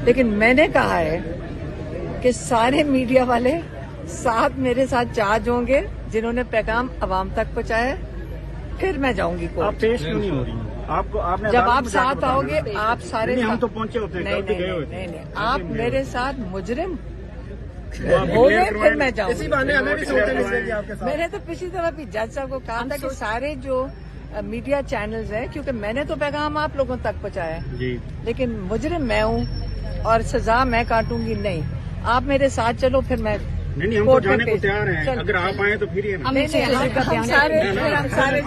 لیکن میں نے کہا ہے کہ سارے میڈیا والے ساتھ میرے ساتھ چارج ہوں گے جنہوں نے پیغام عوام تک پہنچایا، پھر میں جاؤں گی کورٹ۔ آپ پیش کیوں نہیں ہو رہی ہیں؟ جب آپ ساتھ آؤ گے آپ سارے ہم تو پہنچے ہوتے ہیں، نہیں، آپ میرے ساتھ مجرم ہو گئے پھر میں جاؤں گی۔ میں نے تو پچھلی دفعہ بھی جج صاحب کو کہا تھا کہ سارے جو میڈیا چینلز ہیں، کیونکہ میں نے تو پیغام آپ لوگوں تک پہنچایا ہے، لیکن مجرم میں ہوں اور سزا میں کاٹوں گی نہیں۔ آپ میرے ساتھ چلو، پھر میں نہیں، ہم تو جانے کو تیار ہیں، اگر آپ آئیں تو پھر ہی ہم سارے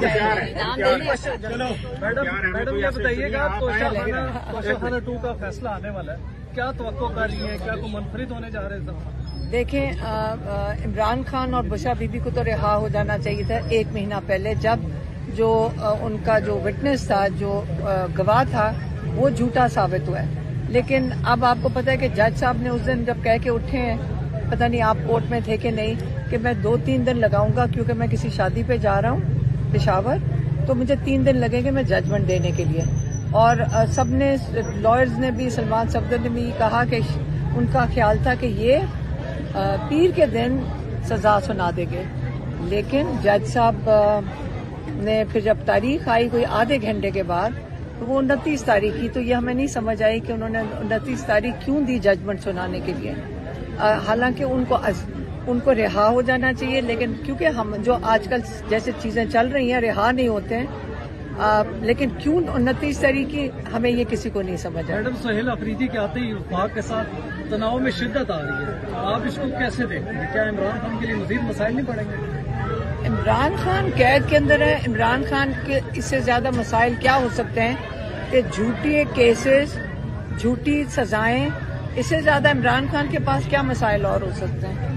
چلو میڈم یہ بتائیے گا توشہ خانہ 2 کا فیصلہ آنے والا ہے، کیا توقع کر رہی ہیں؟ کیا کوئی منفرد ہونے جا رہے ہیں؟ دیکھیں، عمران خان اور بشرا بی بی کو تو رہا ہو جانا چاہیے تھا 1 مہینہ پہلے، جب جو ان کا جو وٹنس تھا، جو گواہ تھا، وہ جھوٹا ثابت ہوا ہے۔ لیکن اب آپ کو پتا ہے کہ جج صاحب نے اس دن جب کہہ کے اٹھے ہیں، پتہ نہیں آپ کورٹ میں تھے کہ نہیں، کہ میں 2-3 دن لگاؤں گا کیونکہ میں کسی شادی پہ جا رہا ہوں پشاور، تو مجھے 3 دن لگیں گے میں ججمنٹ دینے کے لیے۔ اور سب نے، لائرز نے بھی، سلمان صفدر نے بھی کہا کہ ان کا خیال تھا کہ یہ پیر کے دن سزا سنا دیں گے، لیکن جج صاحب نے پھر جب تاریخ آئی کوئی آدھے گھنٹے کے بعد، تو وہ 29 تاریخ کی، تو یہ ہمیں نہیں سمجھ آئی کہ انہوں نے 29 تاریخ کیوں دی ججمنٹ سنانے کے لیے۔ حالانکہ ان کو رہا ہو جانا چاہیے، لیکن کیونکہ ہم جو آج کل جیسے چیزیں چل رہی ہیں رہا نہیں ہوتے ہیں، لیکن کیوں 29 تاریخ کی ہمیں یہ کسی کو نہیں سمجھ آیا۔ میڈم سہیل آفریدی کے آتے ہی وفاق کے ساتھ تناؤ میں شدت آ رہی ہے، آپ اس کو کیسے دیکھتے ہیں؟ کیا عمران خان کے لیے مزید مسائل نہیں پڑیں گے؟ عمران خان قید کے اندر ہے، عمران خان کے اس سے زیادہ مسائل کیا ہو سکتے ہیں کہ جھوٹے کیسز، جھوٹی سزائیں، اس سے زیادہ عمران خان کے پاس کیا مسائل اور ہو سکتے ہیں؟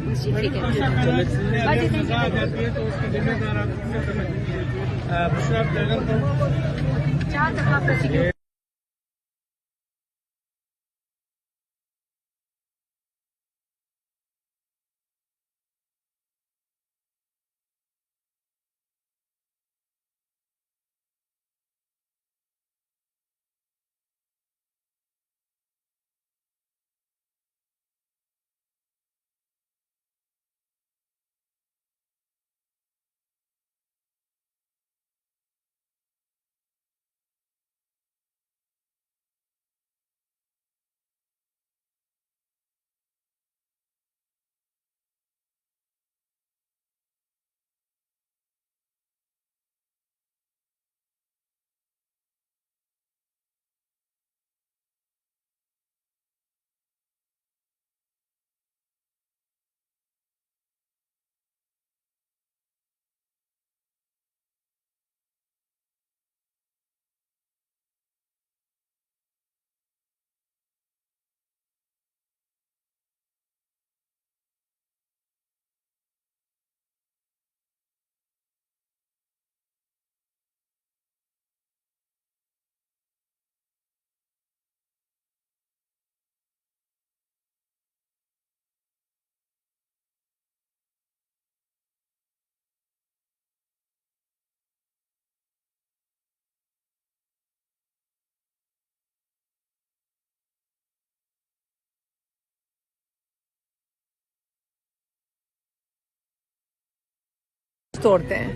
توڑتے ہیں،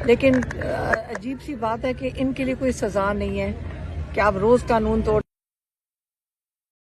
لیکن عجیب سی بات ہے کہ ان کے لیے کوئی سزا نہیں ہے کہ آپ روز قانون توڑ